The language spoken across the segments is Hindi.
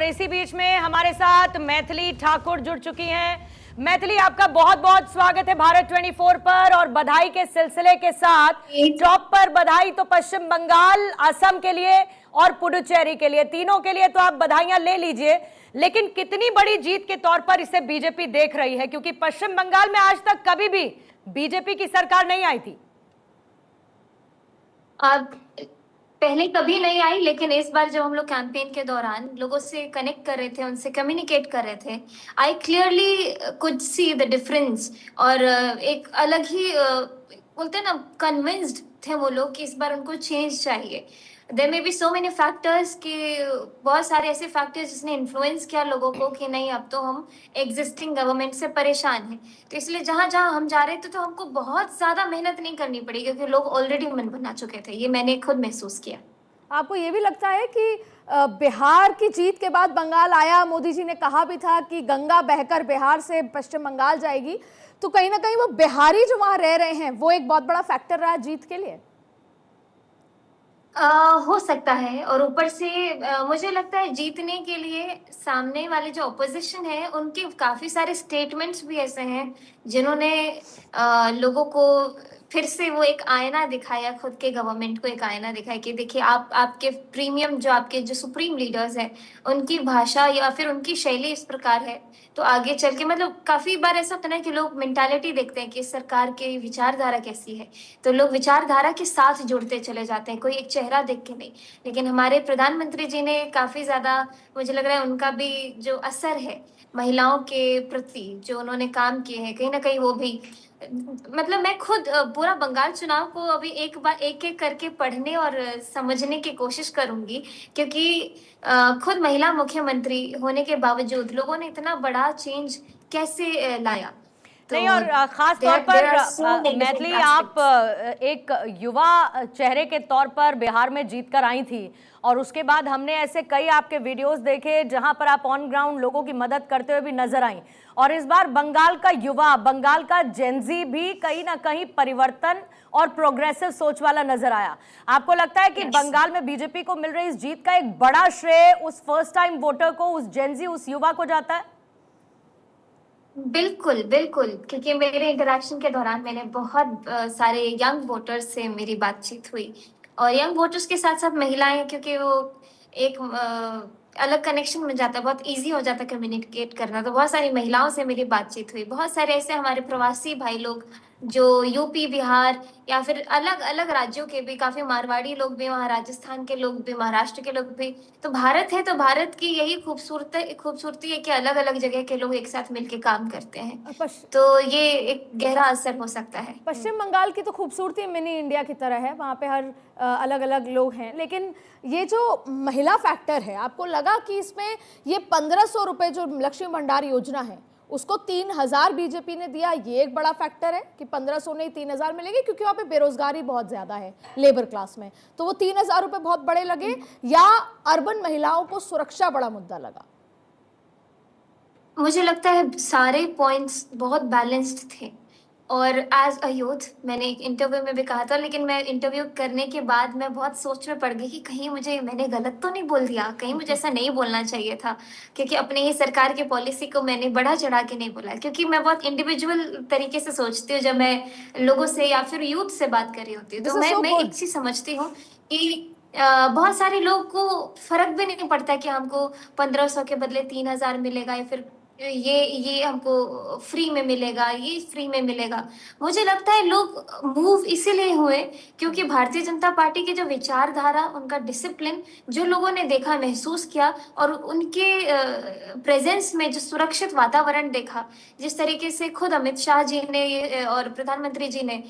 इसी बीच में हमारे साथ मैथिली ठाकुर जुड़ चुकी हैं। मैथिली, आपका बहुत बहुत स्वागत है भारत 24 पर। और बधाई के सिलसिले के साथ टॉप पर बधाई तो पश्चिम बंगाल, असम के लिए और पुडुचेरी के लिए, तीनों के लिए तो आप बधाइयां ले लीजिए। लेकिन कितनी बड़ी जीत के तौर पर इसे बीजेपी देख रही है, क्योंकि पश्चिम बंगाल में आज तक कभी भी बीजेपी की सरकार नहीं आई थी। अब पहले कभी नहीं आई, लेकिन इस बार जब हम लोग कैंपेन के दौरान लोगों से कनेक्ट कर रहे थे, उनसे कम्युनिकेट कर रहे थे, I clearly could see the difference. और एक अलग ही बोलते हैं ना, कन्विंस्ड थे वो लोग कि इस बार उनको चेंज चाहिए। There may be so many factors, कि बहुत सारे ऐसे फैक्टर्स जिसने इन्फ्लुएंस किया लोगों को कि नहीं, अब तो हम एग्जिस्टिंग गवर्नमेंट से परेशान हैं। तो इसलिए जहां जहां हम जा रहे थे तो हमको बहुत ज्यादा मेहनत नहीं करनी पड़ी, क्योंकि लोग ऑलरेडी मन बना चुके थे। ये मैंने खुद महसूस किया। आपको ये भी लगता है कि बिहार की जीत के बाद बंगाल आया, मोदी जी ने कहा भी था कि गंगा बहकर बिहार से पश्चिम बंगाल जाएगी, तो कहीं ना कहीं वो बिहारी जो वहां रह रहे हैं वो एक बहुत बड़ा फैक्टर रहा जीत के लिए? हो सकता है। और ऊपर से मुझे लगता है जीतने के लिए सामने वाले जो ऑपोजिशन है, उनके काफी सारे स्टेटमेंट्स भी ऐसे हैं जिन्होंने लोगों को फिर से वो एक आईना दिखाया, खुद के गवर्नमेंट को एक आईना दिखाया कि देखिए, आप आपके प्रीमियम जो आपके जो सुप्रीम लीडर्स हैं, उनकी भाषा या फिर उनकी शैली इस प्रकार है, तो आगे चल के मतलब काफी बार ऐसा होता है कि लोग मेंटालिटी देखते हैं कि सरकार की विचारधारा कैसी है, तो लोग विचारधारा के साथ जुड़ते चले जाते हैं, कोई एक चेहरा देख के नहीं। लेकिन हमारे प्रधानमंत्री जी ने काफी ज्यादा, मुझे लग रहा है उनका भी जो असर है महिलाओं के प्रति, जो उन्होंने काम किए हैं, कहीं ना कहीं वो भी, मतलब मैं खुद पूरा बंगाल चुनाव को अभी एक बार एक एक करके पढ़ने और समझने की कोशिश करूंगी, क्योंकि खुद महिला मुख्यमंत्री होने के बावजूद लोगों ने इतना बड़ा चेंज कैसे लाया। नहीं, और खास तौर पर मैथिली, आप एक युवा चेहरे के तौर पर बिहार में जीत कर आई थी, और उसके बाद हमने ऐसे कई आपके वीडियोस देखे जहां पर आप ऑन ग्राउंड लोगों की मदद करते हुए भी नजर आई। और इस बार बंगाल का युवा, बंगाल का जेनजी भी कहीं ना कहीं परिवर्तन और प्रोग्रेसिव सोच वाला नजर आया। आपको लगता है कि बंगाल में बीजेपी को मिल रही इस जीत का एक बड़ा श्रेय उस फर्स्ट टाइम वोटर को, उस जेनजी, उस युवा को जाता है? बिल्कुल बिल्कुल, क्योंकि मेरे इंटरेक्शन के दौरान मैंने बहुत सारे यंग वोटर्स से मेरी बातचीत हुई, और यंग वोटर्स के साथ साथ महिलाएं, क्योंकि वो एक अलग कनेक्शन में जाता है, बहुत इजी हो जाता है कम्युनिकेट करना। तो बहुत सारी महिलाओं से मेरी बातचीत हुई, बहुत सारे ऐसे हमारे प्रवासी भाई लोग जो यूपी, बिहार या फिर अलग अलग राज्यों के भी, काफी मारवाड़ी लोग भी वहाँ, राजस्थान के लोग भी, महाराष्ट्र के लोग भी। तो भारत है, तो भारत की यही खूबसूरती है कि अलग अलग जगह के लोग एक साथ मिलकर काम करते हैं, तो ये एक गहरा असर हो सकता है। पश्चिम बंगाल की तो खूबसूरती मिनी इंडिया की तरह है, वहाँ पे हर अलग अलग लोग हैं, लेकिन ये जो महिला फैक्टर है, आपको लगा कि इसमें ये 1500 रुपये जो लक्ष्मी भंडार योजना है उसको 3000 बीजेपी ने दिया, ये एक बड़ा फैक्टर है कि 1500 नहीं 3000 मिलेंगे, क्योंकि वहाँ पे बेरोजगारी बहुत ज्यादा है लेबर क्लास में, तो वो 3000 रुपये बहुत बड़े लगे, या अर्बन महिलाओं को सुरक्षा बड़ा मुद्दा लगा? मुझे लगता है सारे पॉइंट्स बहुत बैलेंस्ड थे। और एज अ यूथ, मैंने एक इंटरव्यू में भी कहा था, लेकिन मैं इंटरव्यू करने के बाद मैं बहुत सोच में पड़ गई कि कहीं मैंने गलत तो नहीं बोल दिया, कहीं मुझे ऐसा नहीं बोलना चाहिए था, क्योंकि अपने ही सरकार की पॉलिसी को मैंने बढ़ा चढ़ा के नहीं बोला, क्योंकि मैं बहुत इंडिविजुअल तरीके से सोचती हूँ जब मैं लोगों से या फिर यूथ से बात कर रही होती हूँ। तो मैं एक चीज समझती हूँ कि बहुत सारे लोग को फर्क भी नहीं पड़ता कि हमको 1500 के बदले 3000 मिलेगा, या फिर ये हमको फ्री में मिलेगा, ये फ्री में मिलेगा। मुझे लगता है लोग मूव इसीलिए हुए क्योंकि भारतीय जनता पार्टी की जो विचारधारा, उनका डिसिप्लिन जो लोगों ने देखा, महसूस किया, और उनके प्रेजेंस में जो सुरक्षित वातावरण देखा, जिस तरीके से खुद अमित शाह जी ने और प्रधानमंत्री जी ने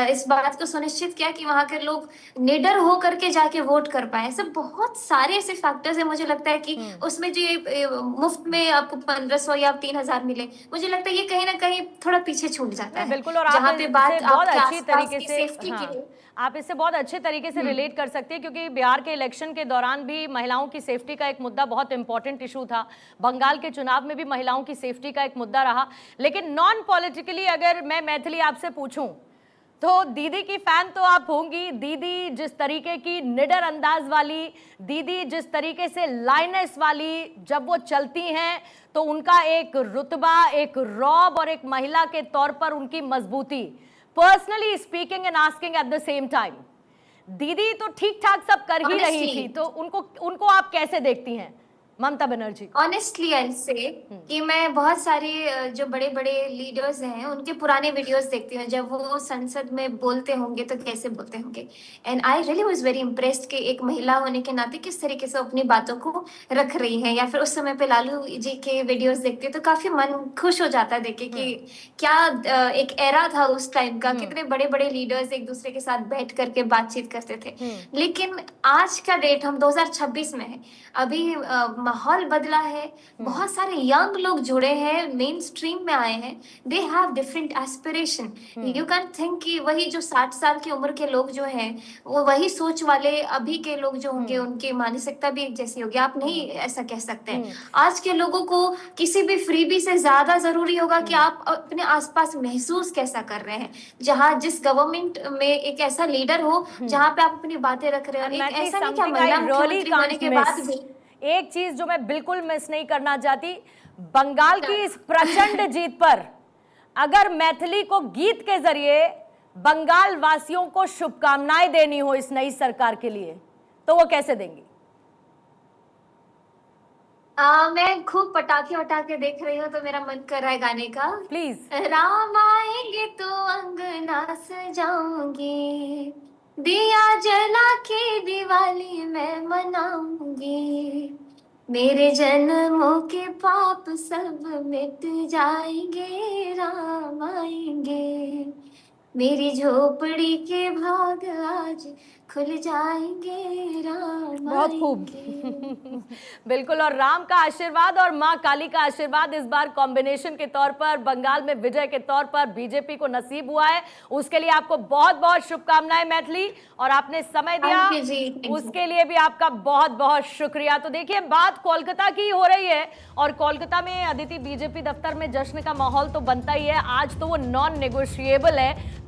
इस बात को सुनिश्चित किया कि वहां के लोग निडर होकर के जाके वोट कर पाए। ऐसे बहुत सारे ऐसे फैक्टर्स है। मुझे लगता है कि उसमें जो ये मुफ्त में आपको 1500 या 3000 मिले, मुझे लगता है ये कहीं ना कहीं थोड़ा पीछे छूट जाता है। बिल्कुल, और जहाँ पे बात बहुत अच्छी आसपास तरीके की से, सेफ्टी हाँ, की, आप इससे बहुत अच्छे तरीके से रिलेट कर सकते हैं, क्योंकि बिहार के इलेक्शन के दौरान भी महिलाओं की सेफ्टी का एक मुद्दा बहुत इंपॉर्टेंट इशू था, बंगाल के चुनाव में भी महिलाओं की सेफ्टी का एक मुद्दा रहा। लेकिन नॉन पॉलिटिकली अगर मैं मैथिली आपसे पूछूं तो दीदी की फैन तो आप होंगी। दीदी जिस तरीके की निडर अंदाज वाली, दीदी जिस तरीके से लाइनेस वाली जब वो चलती हैं तो उनका एक रुतबा, एक रौब और एक महिला के तौर पर उनकी मजबूती, personally speaking and asking at the same time. दीदी तो ठीक ठाक सब कर ही रही थी, तो उनको आप कैसे देखती हैं ममता बनर्जी? ऑनेस्टली आई से कि मैं बहुत सारे जो बड़े बड़े लीडर्स हैं उनके पुराने वीडियोस देखती हूँ, जब वो संसद में बोलते होंगे तो कैसे बोलते होंगे। And I really was very impressed कि एक महिला होने के नाते किस तरीके से अपनी बातों को रख रही हैं। या फिर उस समय पे लालू जी के वीडियोस देखती हूँ तो काफी मन खुश हो जाता है देख के कि क्या एक एरा था उस टाइम का, कितने बड़े बड़े लीडर्स एक दूसरे के साथ बैठ करके बातचीत करते थे। लेकिन आज का डेट हम 2026 में है, अभी माहौल बदला है, बहुत सारे यंग लोग जुड़े हैं, मेन स्ट्रीम में आए हैं, they have different aspiration. You can think कि वही जो 60 साल की उम्र के लोग जो हैं वो वही सोच वाले अभी के लोग जो होंगे उनकी मानसिकता भी एक जैसी होगी। आप नहीं ऐसा कह सकते हैं। आज के लोगों को किसी भी फ्रीबी से ज्यादा जरूरी होगा कि आप अपने आसपास महसूस कैसा कर रहे हैं, जहाँ जिस गवर्नमेंट में एक ऐसा लीडर हो जहाँ पे आप अपनी बातें रख रहे हो। एक ऐसा नहीं कि महिला मुख्यमंत्री होने के बाद भी एक चीज जो मैं बिल्कुल मिस नहीं करना चाहती, बंगाल की इस प्रचंड जीत पर अगर मैथिली को गीत के जरिए बंगाल वासियों को शुभकामनाएं देनी हो इस नई सरकार के लिए, तो वो कैसे देंगी? मैं खूब पटाखे वटाखे देख रही हूँ तो मेरा मन कर रहा है गाने का। प्लीज। राम आएंगे तो अंगना सजाऊंगी, दिया जला के दिवाली मैं मनाऊंगी, मेरे जन्मों के पाप सब मिट जाएंगे, राम आएंगे, मेरी झोपड़ी के भाग आज खुल जाएंगे, राम बहुत खूब। बिल्कुल, और राम का आशीर्वाद और माँ काली का आशीर्वाद इस बार कॉम्बिनेशन के तौर पर बंगाल में विजय के तौर पर बीजेपी को नसीब हुआ है। उसके लिए आपको बहुत बहुत शुभकामनाएं मैथिली, और आपने समय दिया उसके लिए भी आपका बहुत बहुत शुक्रिया। तो देखिए, बात कोलकाता की हो रही है और कोलकाता में अदिति बीजेपी दफ्तर में जश्न का माहौल तो बनता ही है। आज तो वो नॉन नेगोशिएबल है।